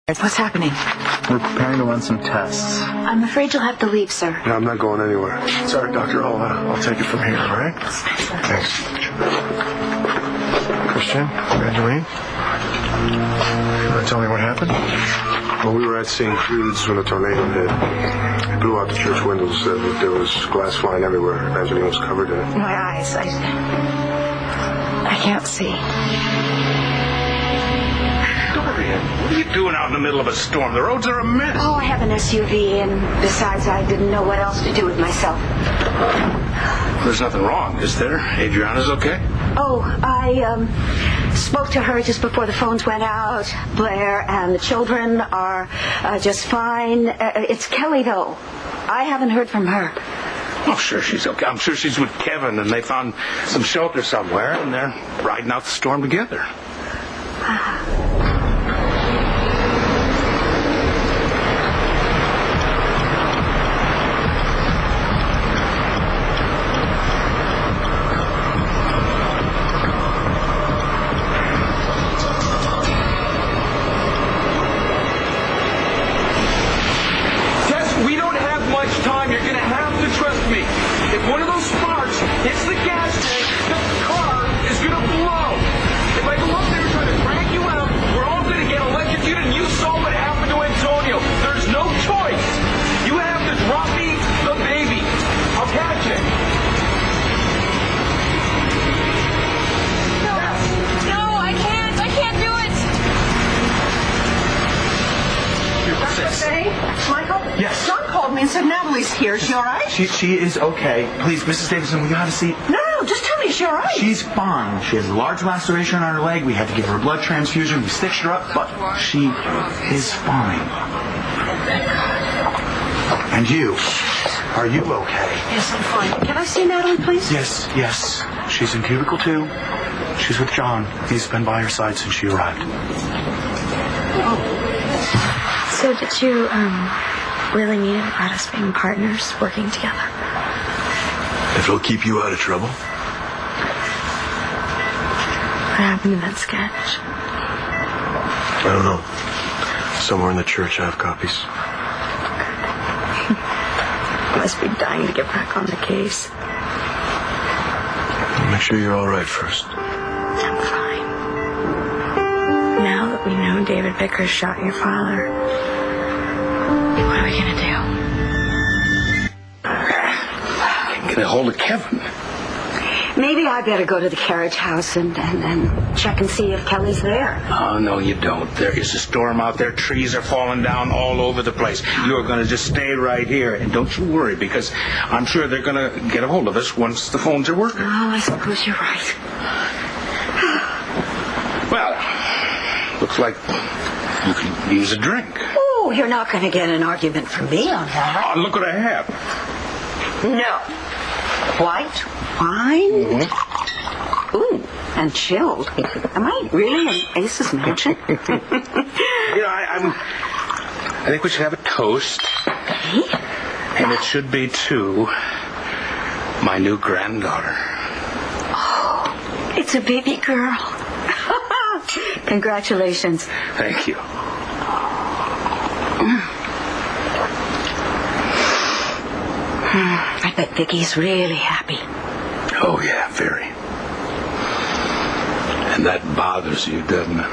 What's happening? We're preparing to run some tests. I'm afraid you'll have to leave, sir. No, I'm not going anywhere. Sorry, doctor. I'll take it from here, all right? Thanks. Christian, Evangeline, you want to tell me what happened? Well, we were at St. Jude's when the tornado hit. It blew out the church windows. There was glass flying everywhere. Evangeline was covered in it. My eyes, I can't see. What are you doing out in the middle of a storm? The roads are a mess. Oh, I have an SUV, and besides, I didn't know what else to do with myself. There's nothing wrong, is there? Adriana's okay? Oh, I spoke to her just before the phones went out. Blair and the children are just fine. It's Kelly, though. I haven't heard from her. Oh, sure, she's okay. I'm sure she's with Kevin, and they found some shelter somewhere, and they're riding out the storm together. One of those sparks hits the gas tank, the car is going to blow. If I go up there and try to drag you out, we're all going to get electrocuted, and you saw what happened to Antonio. There's no choice. You have to drop me the baby. I'll catch it. No, I can't do it. Michael? Yes. John called me and said Natalie's here. Is she all right? She is okay. Please, Mrs. Davidson, will you have a seat? No, just tell me, is she all right? She's fine. She has a large laceration on her leg. We had to give her a blood transfusion. We stitched her up, but she is fine. And you? Are you okay? Yes, I'm fine. Can I see Natalie, please? Yes. She's in cubicle 2. She's with John. He's been by her side since she arrived. So did you, really mean it about us being partners, working together? If it'll keep you out of trouble. What happened to that sketch? I don't know. Somewhere in the church I have copies. Must be dying to get back on the case. Make sure you're all right first. I'm fine. Now that we know David Vickers shot your father, what are we going to do? Get a hold of Kevin. Maybe I better go to the carriage house and check and see if Kelly's there. Oh, no, you don't. There is a storm out there. Trees are falling down all over the place. You're going to just stay right here. And don't you worry, because I'm sure they're going to get a hold of us once the phones are working. Oh, I suppose you're right. Well, looks like you could use a drink. Oh, you're not going to get an argument from me on that. Oh, look what I have. No. White wine? Mm-hmm. Ooh, and chilled. Am I really an Ace's Mansion? I think we should have a toast. Okay. And it should be to my new granddaughter. Oh, it's a baby girl. Congratulations. Thank you. I bet Vicky's really happy. Oh, yeah, very. And that bothers you, doesn't it?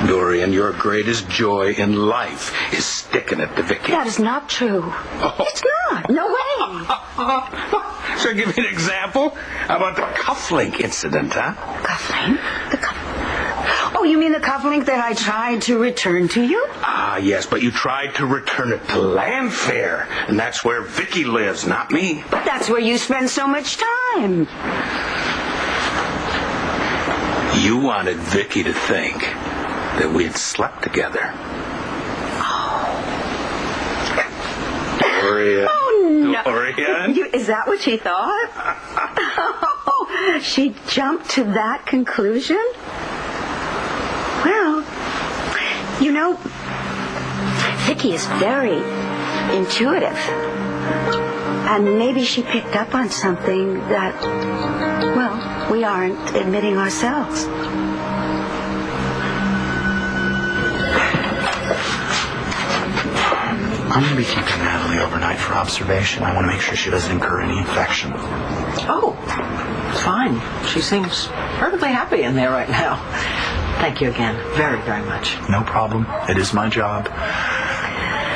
Dorian, your greatest joy in life is sticking it to Vicky. That is not true. Oh. It's not. No way. So I'll give you an example. How about the cufflink incident, huh? Cufflink? The cufflink? Oh, you mean the cufflink that I tried to return to you? Ah, yes, but you tried to return it to Landfair, and that's where Vicky lives, not me. But that's where you spend so much time. You wanted Vicky to think that we had slept together. Dorian. Oh, no. Dorian. Is that what she thought? Oh, she jumped to that conclusion? Well, you know, Vicky is very intuitive. And maybe she picked up on something that, well, we aren't admitting ourselves. I'm going to be keeping Natalie overnight for observation. I want to make sure she doesn't incur any infection. Oh, fine. She seems perfectly happy in there right now. Thank you again, very, very much. No problem. It is my job.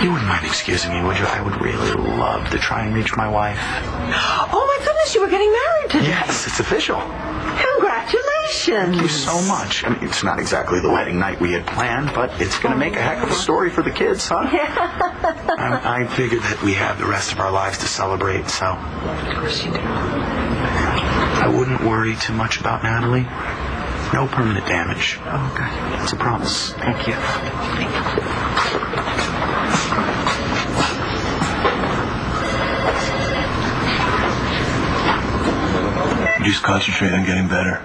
You wouldn't mind excusing me, would you? I would really love to try and reach my wife. Oh, my goodness, you were getting married today. Yes, it's official. Congratulations. Thank you so much. I mean, it's not exactly the wedding night we had planned, but it's going to make a heck of a story for the kids, huh? I figured that we have the rest of our lives to celebrate, so... Of course you do. I wouldn't worry too much about Natalie. No permanent damage. Oh, good. It's a promise. Thank you. Just concentrate on getting better.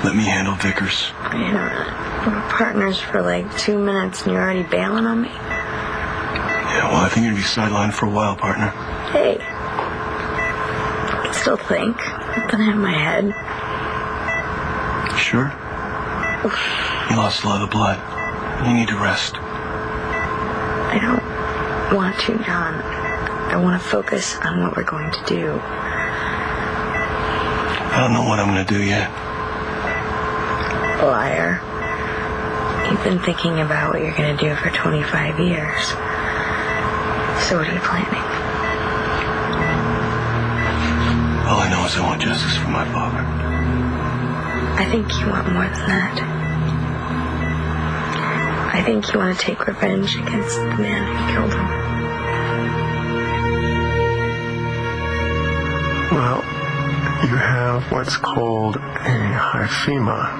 Let me handle Vickers. We're partners for like 2 minutes and you're already bailing on me? Yeah, well, I think you're going to be sidelined for a while, partner. Hey. I can still think. Nothing in my head. Sure? You lost a lot of blood. You need to rest. I don't want to, John. I want to focus on what we're going to do. I don't know what I'm going to do yet. Liar. You've been thinking about what you're going to do for 25 years. So what are you planning? All I know is I want justice for my father. I think you want more than that. I think you want to take revenge against the man who killed him. Well, you have what's called a hyphema.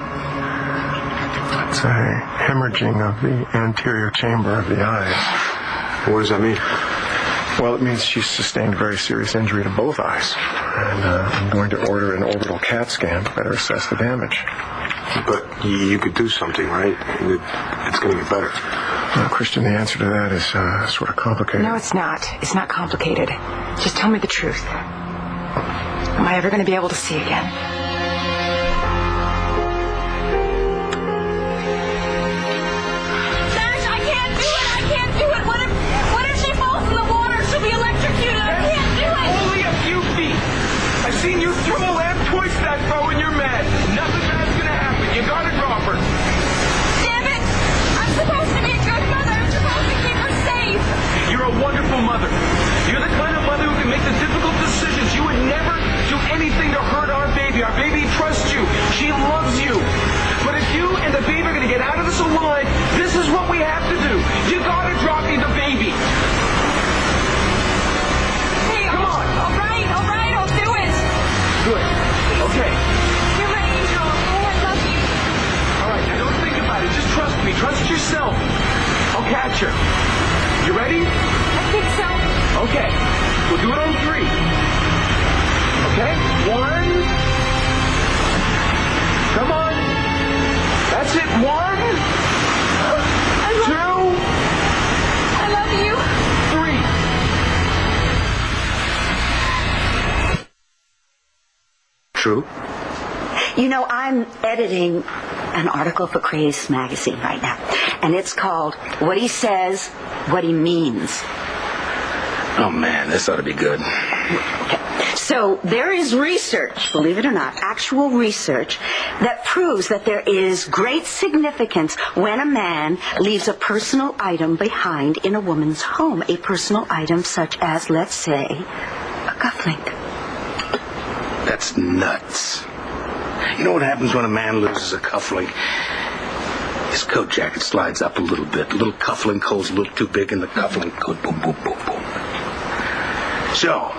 It's a hemorrhaging of the anterior chamber of the eyes. What does that mean? Well, it means she's sustained very serious injury to both eyes. And I'm going to order an orbital CAT scan to better assess the damage. But you could do something, right? It's going to get better. Well, Christian, the answer to that is sort of complicated. No, it's not. It's not complicated. Just tell me the truth. Am I ever going to be able to see again? Dash, I can't do it! I can't do it! What if she falls in the water? She'll be electrocuted! I can't do it! Only a few feet. I've seen you throw a lamp twice that far when you're mad. Nothing bad's gonna happen. You gotta drop her. Damn it! I'm supposed to be a good mother! I'm supposed to keep her safe! You're a wonderful mother. You're the kind of mother who can make the difficult decisions. You would never do anything to hurt our baby. Our baby trusts you. She loves you. But if you and the baby are going to get out of this alive, this is what we have to do. You got to drop me the baby. Hey, Come on. All right, I'll do it! Good. Okay. You're my angel. Oh, I love you. All right, now don't think about it. Just trust me. Trust yourself. I'll catch her. You ready? I think so. Okay. We'll do it on 3. Okay? 1. Come on. That's it. 1. 2. I love you. 3. True? You know, I'm editing an article for Craze magazine right now, and it's called What He Says, What He Means. Oh, man, this ought to be good. Okay. So there is research, believe it or not, actual research, that proves that there is great significance when a man leaves a personal item behind in a woman's home. A personal item such as, let's say, a cufflink. That's nuts. You know what happens when a man loses a cufflink? His coat jacket slides up a little bit. The little cufflink hole's a little too big, and the cufflink goes boom, boom, boom, boom. So,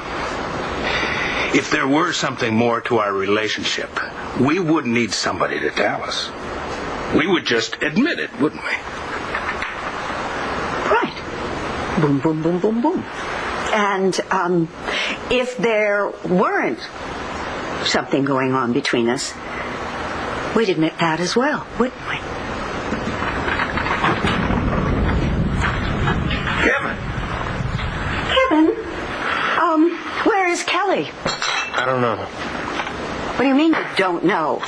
if there were something more to our relationship, we wouldn't need somebody to tell us. We would just admit it, wouldn't we? Right. Boom, boom, boom, boom, boom. And if there weren't something going on between us, we'd admit that as well, wouldn't we? Kevin! Where is Kelly? I don't know. What do you mean you don't know?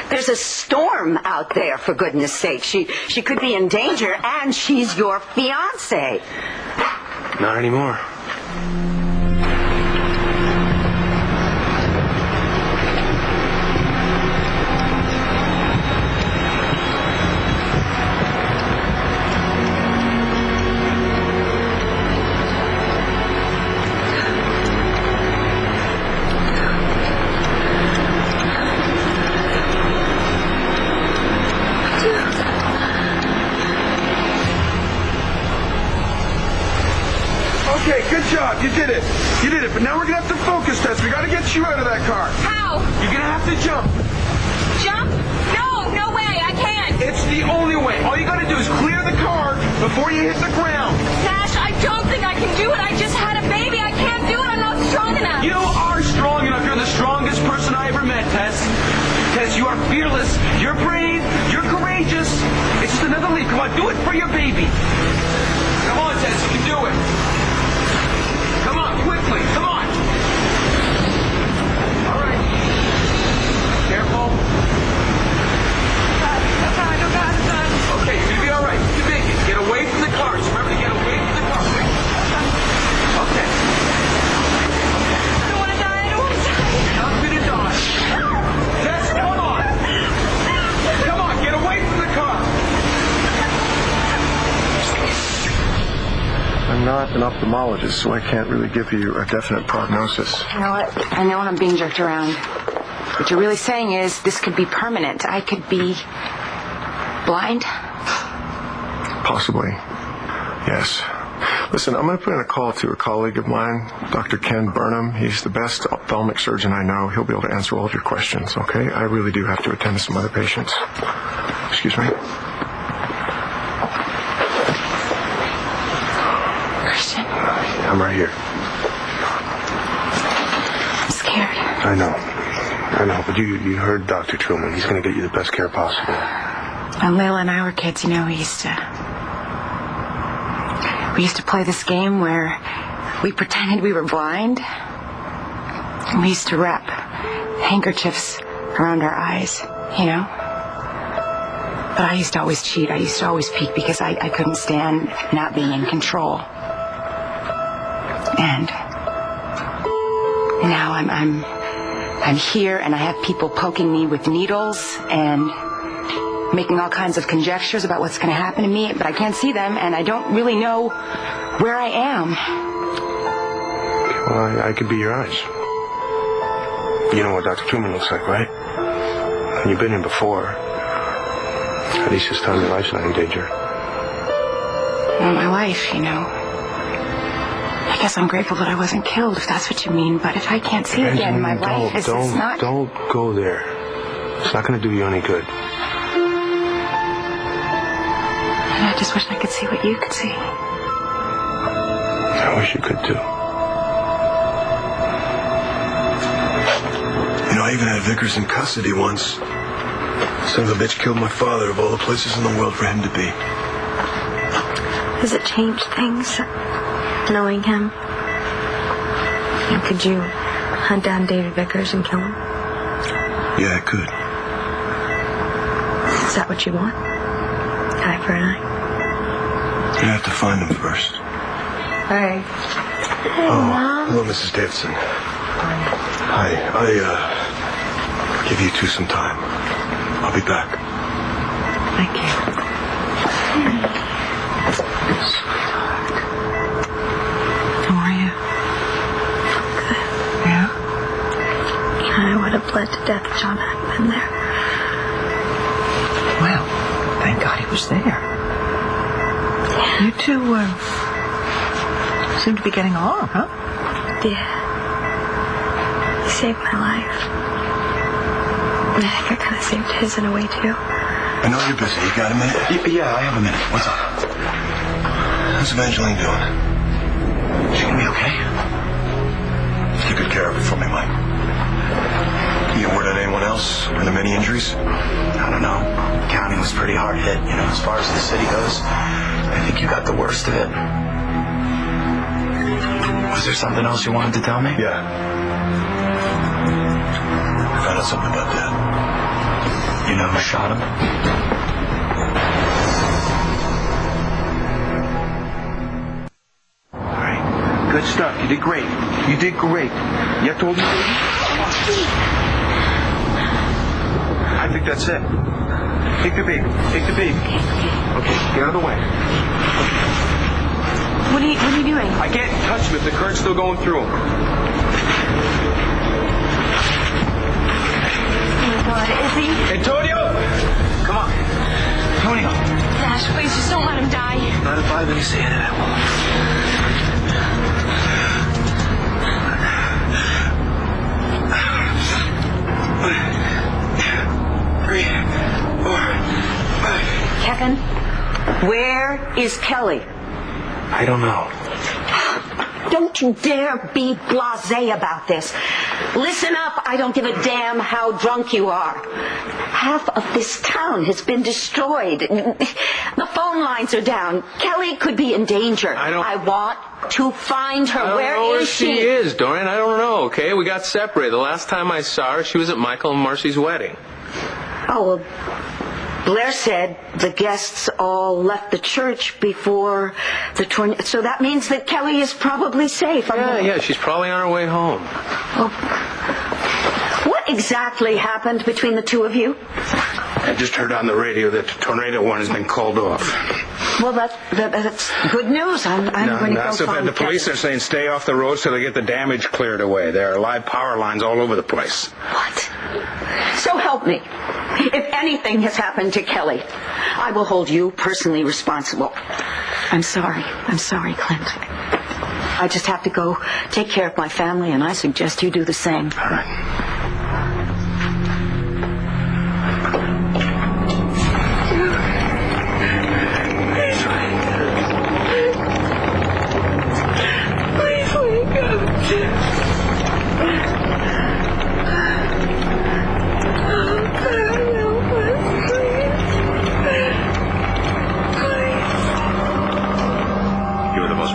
There's a storm out there, for goodness sake. She could be in danger, and she's your fiancé. Not anymore. Okay, good job. You did it. You did it. But now we're going to have to focus test. We got to get you out of that car. How? You're going to have to jump. Jump? No way. I can't. It's the only way. All you got to do is clear the car before you hit the ground. Nash, I don't think I can do it. I just had a baby. I can't do it. I'm not strong enough. You are strong enough. You're the strongest person I ever met, Tess. Tess, you are fearless. You're brave. You're courageous. It's just another leap. Come on, do it for your baby. Come on, Tess. You can do it. Come on, quickly. Come on. All right. Careful. Okay, you're going to be all right. You can make it. Get away from the cars. Remember to get away from the cars. Okay. I don't want to die. Not going to die. Tess, come on. Come on, get away from the car. I'm not an ophthalmologist, so I can't really give you a definite prognosis. You know what? I know I'm being jerked around. What you're really saying is this could be permanent. I could be blind. Possibly. Yes. Listen, I'm going to put in a call to a colleague of mine, Dr. Ken Burnham. He's the best ophthalmic surgeon I know. He'll be able to answer all of your questions, okay? I really do have to attend to some other patients. Excuse me. Christian, I'm right here. I'm scared. I know, but you heard Dr. Truman. He's going to get you the best care possible. When Layla and I were kids, you know, we used to play this game where we pretended we were blind. And we used to wrap handkerchiefs around our eyes, you know. But I used to always cheat. I used to always peek because I couldn't stand not being in control. And now I'm here, and I have people poking me with needles and making all kinds of conjectures about what's going to happen to me, but I can't see them, and I don't really know where I am. Well, I could be your eyes. You know what Dr. Truman looks like, right? And you've been here before. At least this time your life's not in danger. Well, my life, you know. I guess I'm grateful that I wasn't killed, if that's what you mean, but if I can't see again, my life is not... Don't go there. It's not going to do you any good. And I just wish I could see what you could see. I wish you could, too. You know, I even had Vickers in custody once. Son of a bitch killed my father of all the places in the world for him to be. Does it change things, knowing him? And could you hunt down David Vickers and kill him? Yeah, I could. Is that what you want? Eye for an eye? You have to find him first. Hey. Hello, Mrs. Davidson. Hi. I give you two some time. I'll be back. Thank you. How are you? Good. Yeah? I would have bled to death if John hadn't been there. Well, thank God he was there. You two seem to be getting along, huh? Yeah. He saved my life. And I think I kind of saved his in a way, too. I know you're busy. You got a minute? Yeah, I have a minute. What's up? How's Evangeline doing? Is she gonna be okay? Take good care of her for me, Mike. You word on anyone else? Are there many injuries? I don't know. County was pretty hard hit, you know, as far as the city goes. I think you got the worst of it. Was there something else you wanted to tell me? Yeah. I found out something about Dad. You know who shot him? All right. Good stuff. You did great. You did great. You have to hold your baby? I think that's it. Take the baby. Take the baby. Okay, get out of the way. What are you doing? I can't touch him if the current's still going through him. Oh my God, is he? Antonio! Come on. Antonio. Dash, please, just don't let him die. Not if I've been saying it, I won't. 3, 4, 5. Kevin, where is Kelly? I don't know. Don't you dare be blasé about this. Listen up, I don't give a damn how drunk you are. Half of this town has been destroyed. The phone lines are down. Kelly could be in danger. I want to find her. Where is she is, Dorian. I don't know, okay? We got separated. The last time I saw her, she was at Michael and Marcy's wedding. Oh, well, Blair said the guests all left the church before the tornado. So that means that Kelly is probably safe. Yeah, she's probably on her way home. Oh. What exactly happened between the two of you? I just heard on the radio that the tornado one has been called off. Well, that's good news. I'm going to go so find the police are saying stay off the road so they get the damage cleared away. There are live power lines all over the place. What? So help me. If anything has happened to Kelly, I will hold you personally responsible. I'm sorry, Clint. I just have to go take care of my family, and I suggest you do the same. All right.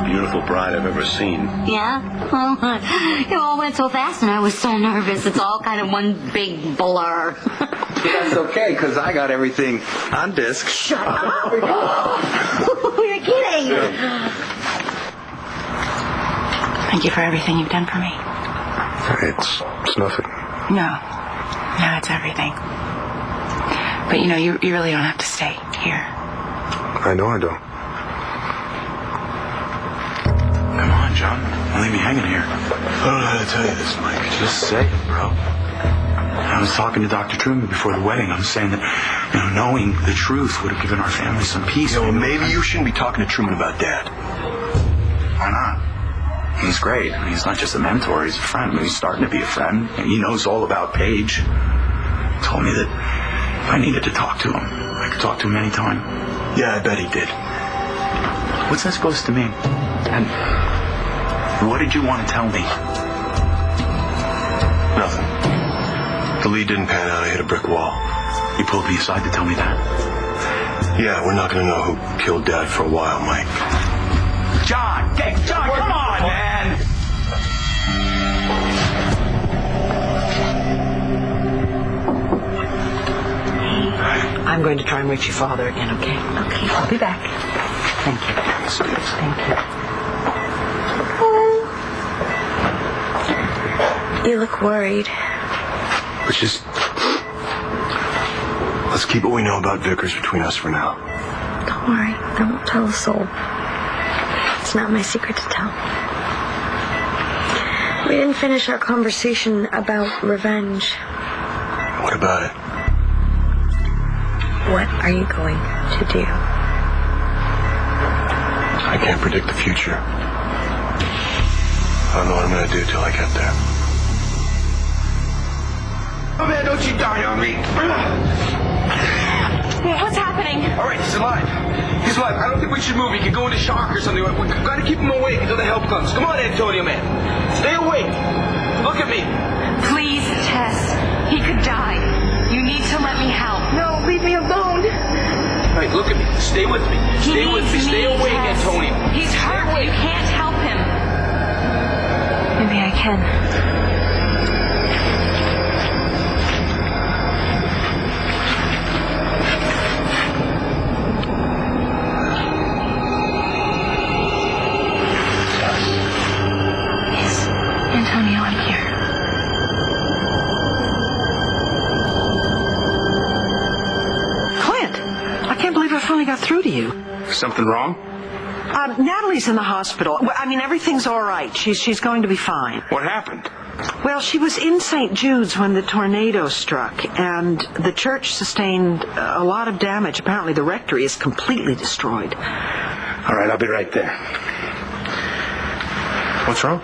Beautiful bride I've ever seen. Yeah? Well, it all went so fast and I was so nervous. It's all kind of one big blur. That's okay, because I got everything on disc. Shut up! You're kidding! Thank you for everything you've done for me. It's nothing. No, it's everything. But you really don't have to stay here. I know I don't. Come on, John. Don't leave me hanging here. I don't know how to tell you this, Mike. Just say it, bro. I was talking to Dr. Truman before the wedding. I was saying that, knowing the truth would have given our family some peace. Well, maybe you shouldn't be talking to Truman about Dad. Why not? He's great. He's not just a mentor. He's a friend. He's starting to be a friend. And he knows all about Paige. He told me that if I needed to talk to him, I could talk to him anytime. Yeah, I bet he did. What's that supposed to mean? And what did you want to tell me? Nothing. The lead didn't pan out. I hit a brick wall. You pulled me aside to tell me that? Yeah, we're not going to know who killed Dad for a while, Mike. John, come on, man! I'm going to try and reach your father again, okay? Okay, I'll be back. Thank you. Thank you. You look worried. Let's keep what we know about Vickers between us for now. Don't worry. I won't tell a soul. It's not my secret to tell. We didn't finish our conversation about revenge. What about it? What are you going to do? I can't predict the future. I don't know what I'm going to do till I get there. Oh, man, don't you die on me. What's happening? All right, he's alive. He's alive. I don't think we should move. He could go into shock or something. We've got to keep him awake until the help comes. Come on, Antonio, man. Stay awake. Look at me. Please, Tess. He could die. You need to let me help. No, leave me alone. All right, look at me. Stay with me. Stay with me. Stay awake, Tess. Antonio. He's hurt. You can't help him. Maybe I can. you? Something wrong? Natalie's in the hospital. I mean, everything's all right. She's going to be fine. What happened? Well, she was in St. Jude's when the tornado struck, and the church sustained a lot of damage. Apparently, the rectory is completely destroyed. All right, I'll be right there. What's wrong?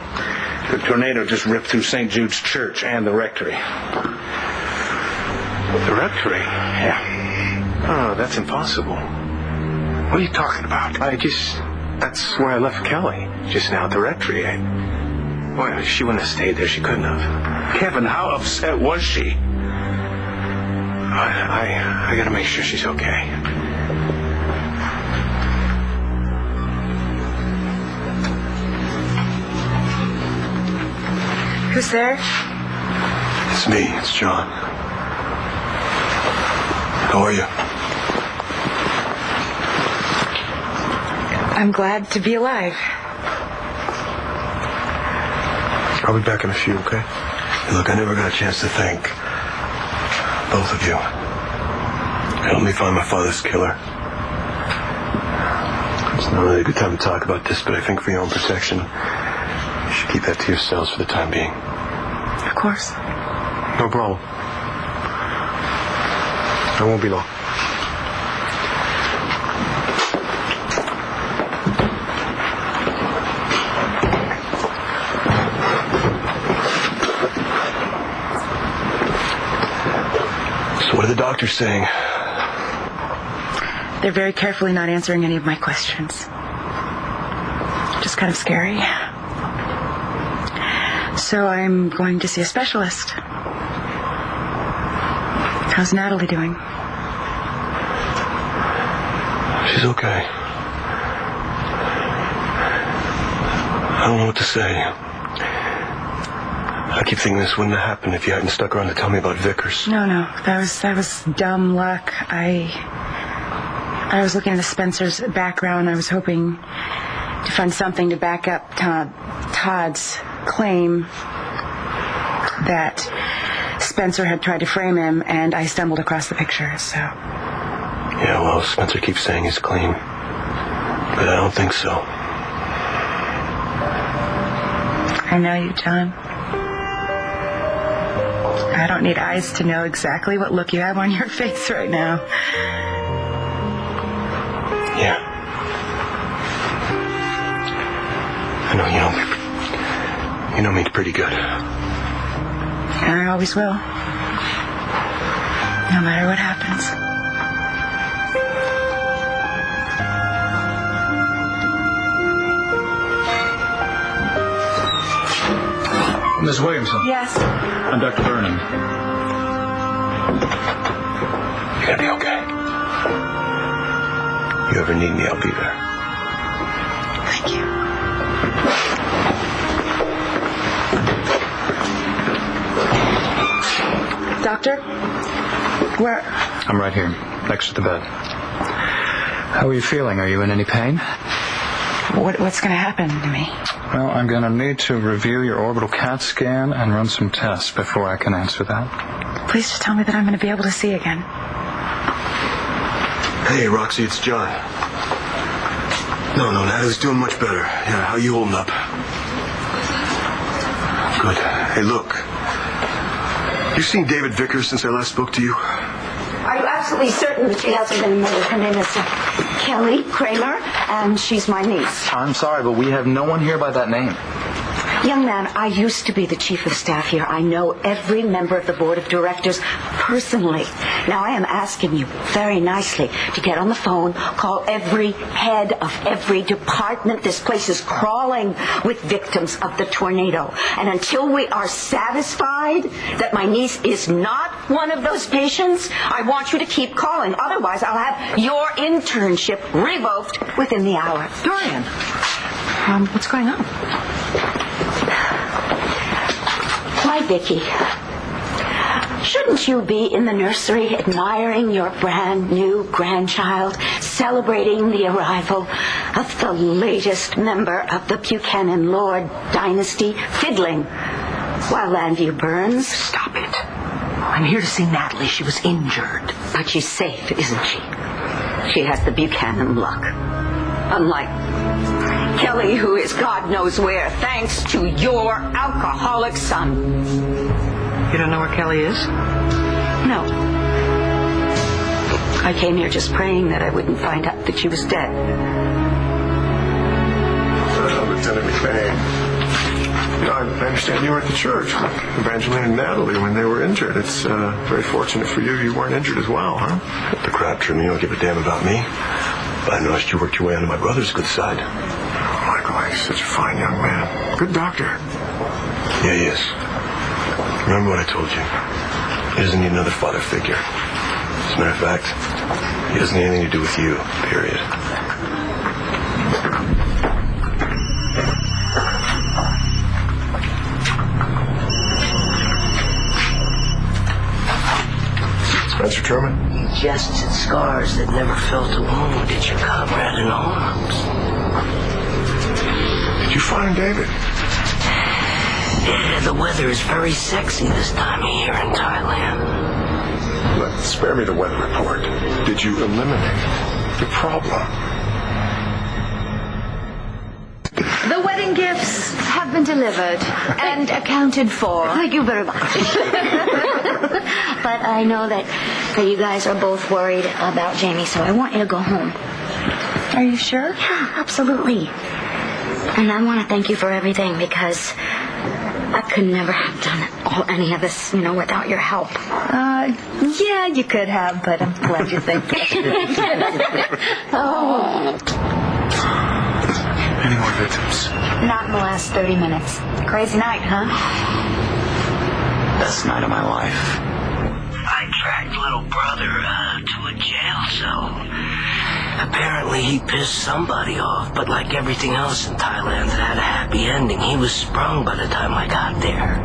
The tornado just ripped through St. Jude's Church and the rectory. The rectory? Yeah. Oh, that's impossible. What are you talking about? That's where I left Kelly, just now at the rectory. Well, she wouldn't have stayed there. She couldn't have. Kevin, how upset was she? I gotta make sure she's okay. Who's there? It's me. It's John. How are you? I'm glad to be alive. I'll be back in a few, okay? Hey, look, I never got a chance to thank both of you. Help me find my father's killer. It's not really a good time to talk about this, but I think for your own protection, you should keep that to yourselves for the time being. Of course. No problem. I won't be long. So what are the doctors saying? They're very carefully not answering any of my questions. Just kind of scary. So I'm going to see a specialist. How's Natalie doing? She's okay. I don't know what to say. I keep thinking this wouldn't have happened if you hadn't stuck around to tell me about Vickers. No. That was dumb luck. I was looking into Spencer's background. I was hoping to find something to back up Todd's claim that Spencer had tried to frame him, and I stumbled across the picture, so... Yeah, well, Spencer keeps saying he's clean. But I don't think so. I know you, John. I don't need eyes to know exactly what look you have on your face right now. Yeah. I know you know me pretty good. And I always will. No matter what happens. Miss Williamson. Yes. I'm Dr. Vernon. You're gonna be okay. You ever need me, I'll be there. Thank you. Doctor? Where? I'm right here, next to the bed. How are you feeling? Are you in any pain? What's going to happen to me? Well, I'm going to need to review your orbital CAT scan and run some tests before I can answer that. Please just tell me that I'm going to be able to see again. Hey, Roxy, it's John. No, Natalie's doing much better. Yeah, how you holding up? Good. Hey, look. You seen David Vickers since I last spoke to you? Are you absolutely certain that she hasn't been murdered? Her name is Kelly Kramer, and she's my niece. I'm sorry, but we have no one here by that name. Young man, I used to be the chief of staff here. I know every member of the board of directors personally. Now, I am asking you very nicely to get on the phone, call every head of every department. This place is crawling with victims of the tornado. And until we are satisfied that my niece is not one of those patients, I want you to keep calling. Otherwise, I'll have your internship revoked within the hour. Dorian, what's going on? My Vicky, shouldn't you be in the nursery admiring your brand new grandchild, celebrating the arrival of the latest member of the Buchanan Lord dynasty, fiddling while Landview burns? Stop it. I'm here to see Natalie. She was injured. But she's safe, isn't she? She has the Buchanan luck. Unlike Kelly, who is God knows where, thanks to your alcoholic son. You don't know where Kelly is? No. I came here just praying that I wouldn't find out that she was dead. Lieutenant McVeigh, I understand you were at the church with Evangeline and Natalie when they were injured. It's very fortunate for you weren't injured as well, huh? The Crabtree, you don't give a damn about me. But I noticed you worked your way onto my brother's good side. Michael, he's such a fine young man. Good doctor. Yeah, he is. Remember what I told you. He doesn't need another father figure. As a matter of fact, he doesn't need anything to do with you, period. Spencer Truman? Jests at scars that never felt a wound at your comrade in arms. Did you find David? Yeah, the weather is very sexy this time of year in Thailand. Look, spare me the weather report. Did you eliminate the problem? The wedding gifts have been delivered and accounted for. Thank you very much. But I know that you guys are both worried about Jamie, so I want you to go home. Are you sure? Yeah, absolutely. And I want to thank you for everything, because I could never have done any of this, without your help. Yeah, you could have, but I'm glad you think it. Oh. Any more victims? Not in the last 30 minutes. Crazy night, huh? Best night of my life. I tracked little brother to a jail cell. Apparently he pissed somebody off, but like everything else in Thailand that had a happy ending, he was sprung by the time I got there.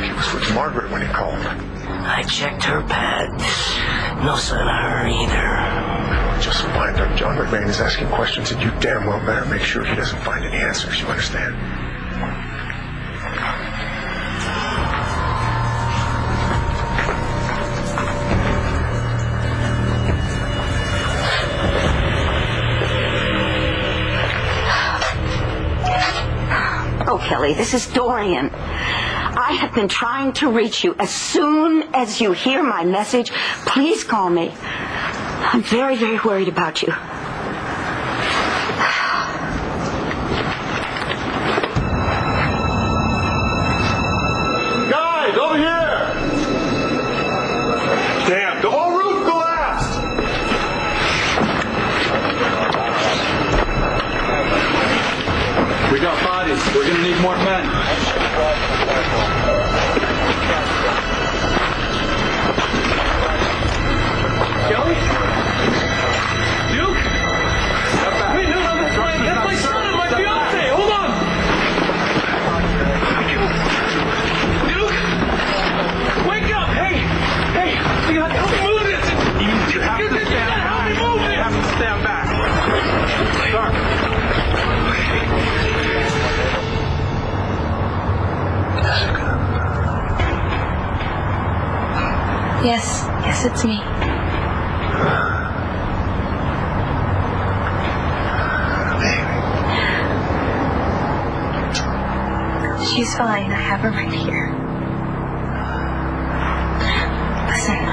He was with Margaret when he called. I checked her pad. No sign of her either. Just wind up. John McVeigh is asking questions, and you damn well better make sure he doesn't find any answers. You understand? Oh, Kelly, this is Dorian. I have been trying to reach you. As soon as you hear my message, please call me. I'm very, very worried about you. Guys, over here! Damn, the whole roof collapsed! We got bodies. We're gonna need more men. Kelly? Duke? Wait, no, that's my son and my fiance! Hold on! Duke? Wake up! Hey! You have to help me move this! You have to stand back. Help me move this! You have to stand back. Sorry. Yes, it's me. She's fine. I have her right here. Listen,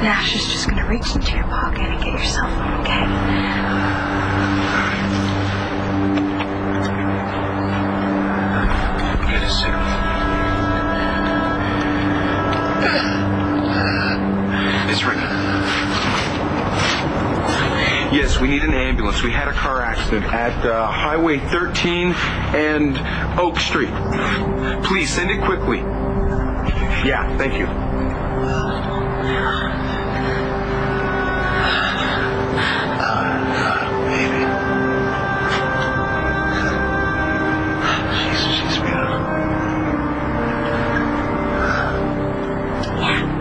Nash is just going to reach into your pocket and get your cell phone, okay? Get a signal. It's ringing. Yes, we need an ambulance. We had a car accident at Highway 13 and Oak Street. Please send it quickly. Yeah, thank you. Baby. She's beautiful.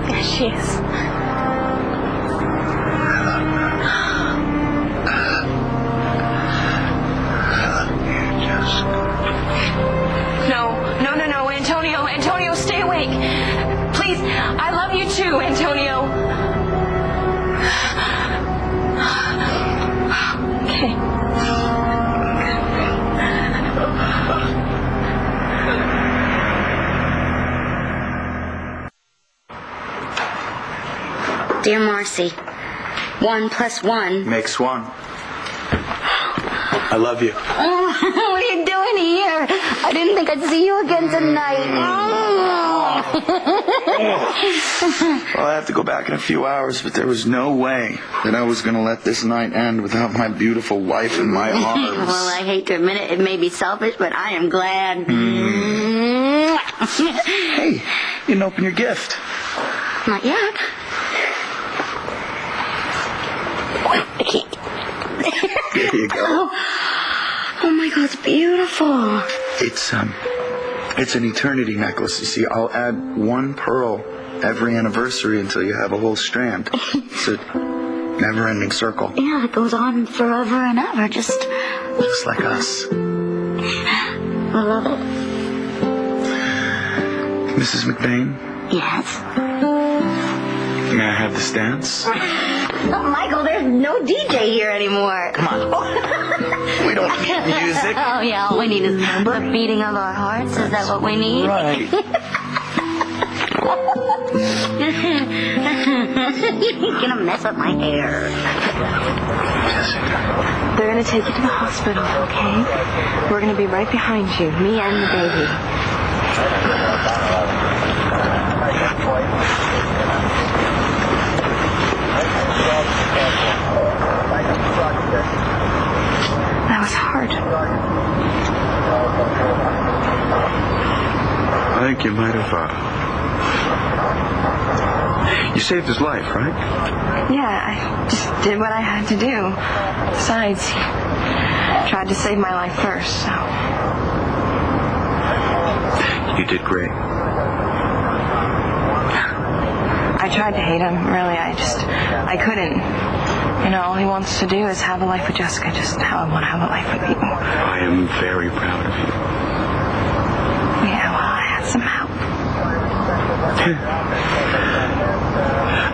Yes, she is. No, Antonio, stay awake. Please, I love you too. Dear Marcy, 1 + 1 makes 1. I love you. Oh, what are you doing here? I didn't think I'd see you again tonight. Well, I have to go back in a few hours, but there was no way that I was going to let this night end without my beautiful wife in my arms. Well, I hate to admit it. It may be selfish, but I am glad. Hey, you didn't open your gift. Not yet. I can't. There you go. Oh my God, it's beautiful. It's an eternity necklace. You see, I'll add 1 pearl every anniversary until you have a whole strand. It's a never-ending circle. Yeah, it goes on forever and ever, just like us. I love it. Mrs. McBain? Yes. May I have this dance? Oh, Michael, there's no DJ here anymore. Come on. We don't need music. Oh, yeah, all we need is the beating of our hearts. Is that what we need? Right. You're gonna mess up my hair. Jessica. They're gonna take you to the hospital, okay? We're gonna be right behind you, me and the baby. That was hard. I think you might have, you saved his life, right? Yeah, I just did what I had to do. Besides, he tried to save my life first, so... You did great. I tried to hate him, really. I couldn't. You know, all he wants to do is have a life with Jessica, just how I want to have a life with people. I am very proud of you. Yeah, well, I had some help.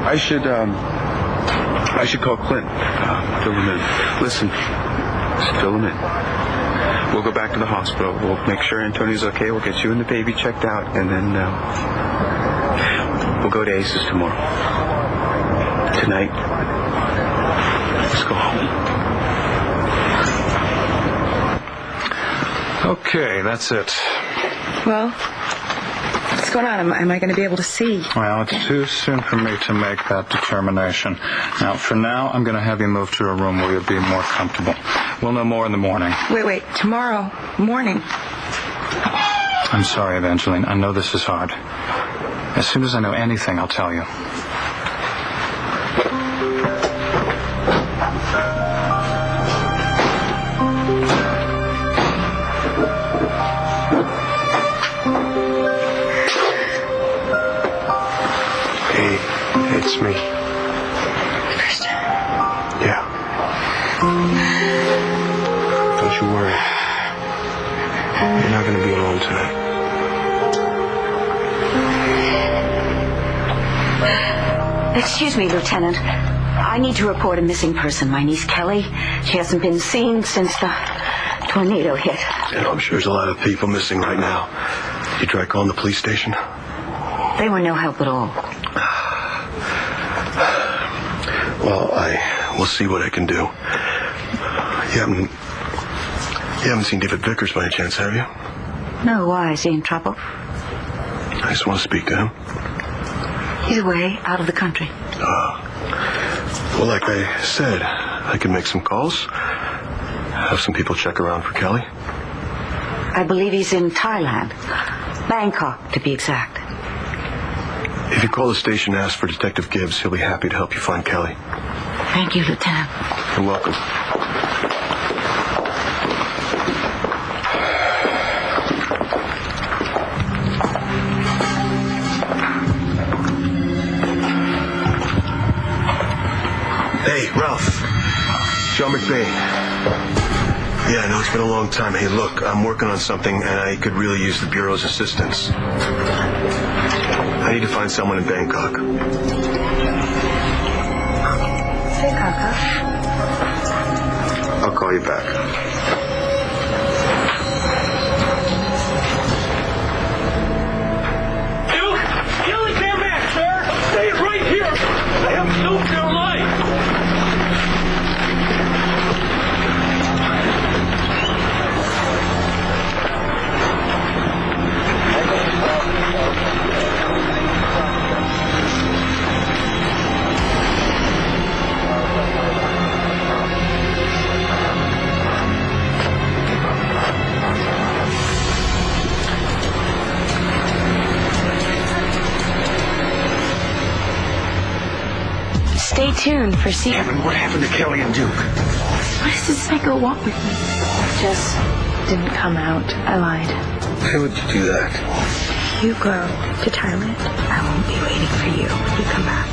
I should call Clint. Fill him in. Listen, just fill him in. We'll go back to the hospital. We'll make sure Antonio's okay. We'll get you and the baby checked out, and then we'll go to Ace's tomorrow. Tonight, let's go home. Okay, that's it. Well, what's going on? Am I going to be able to see? Well, it's too soon for me to make that determination. Now, for now, I'm going to have you move to a room where you'll be more comfortable. We'll know more in the morning. Wait, tomorrow morning. I'm sorry, Evangeline. I know this is hard. As soon as I know anything, I'll tell you. Hey, it's me. Kristen. Yeah. Don't you worry. You're not going to be alone tonight. Excuse me, Lieutenant. I need to report a missing person. My niece Kelly. She hasn't been seen since the tornado hit. Yeah, I'm sure there's a lot of people missing right now. You try calling the police station? They were no help at all. Well, I will see what I can do. You haven't seen David Vickers by any chance, have you? No, why? Is he in trouble? I just want to speak to him. He's away, out of the country. Well, like I said, I can make some calls. Have some people check around for Kelly. I believe he's in Thailand. Bangkok, to be exact. If you call the station and ask for Detective Gibbs, he'll be happy to help you find Kelly. Thank you, Lieutenant. You're welcome. Hey, Ralph. John McBain. Yeah, I know it's been a long time. Hey, look, I'm working on something, and I could really use the Bureau's assistance. I need to find someone in Bangkok. Say, Kaka. I'll call you back. You can't back, sir. I'm staying right here. I have tuned for season. Kevin, what happened to Kelly and Duke? What does this make go want with me? Just didn't come out. I lied. Why would you do that? You go to Thailand. I won't be waiting for you. You come back.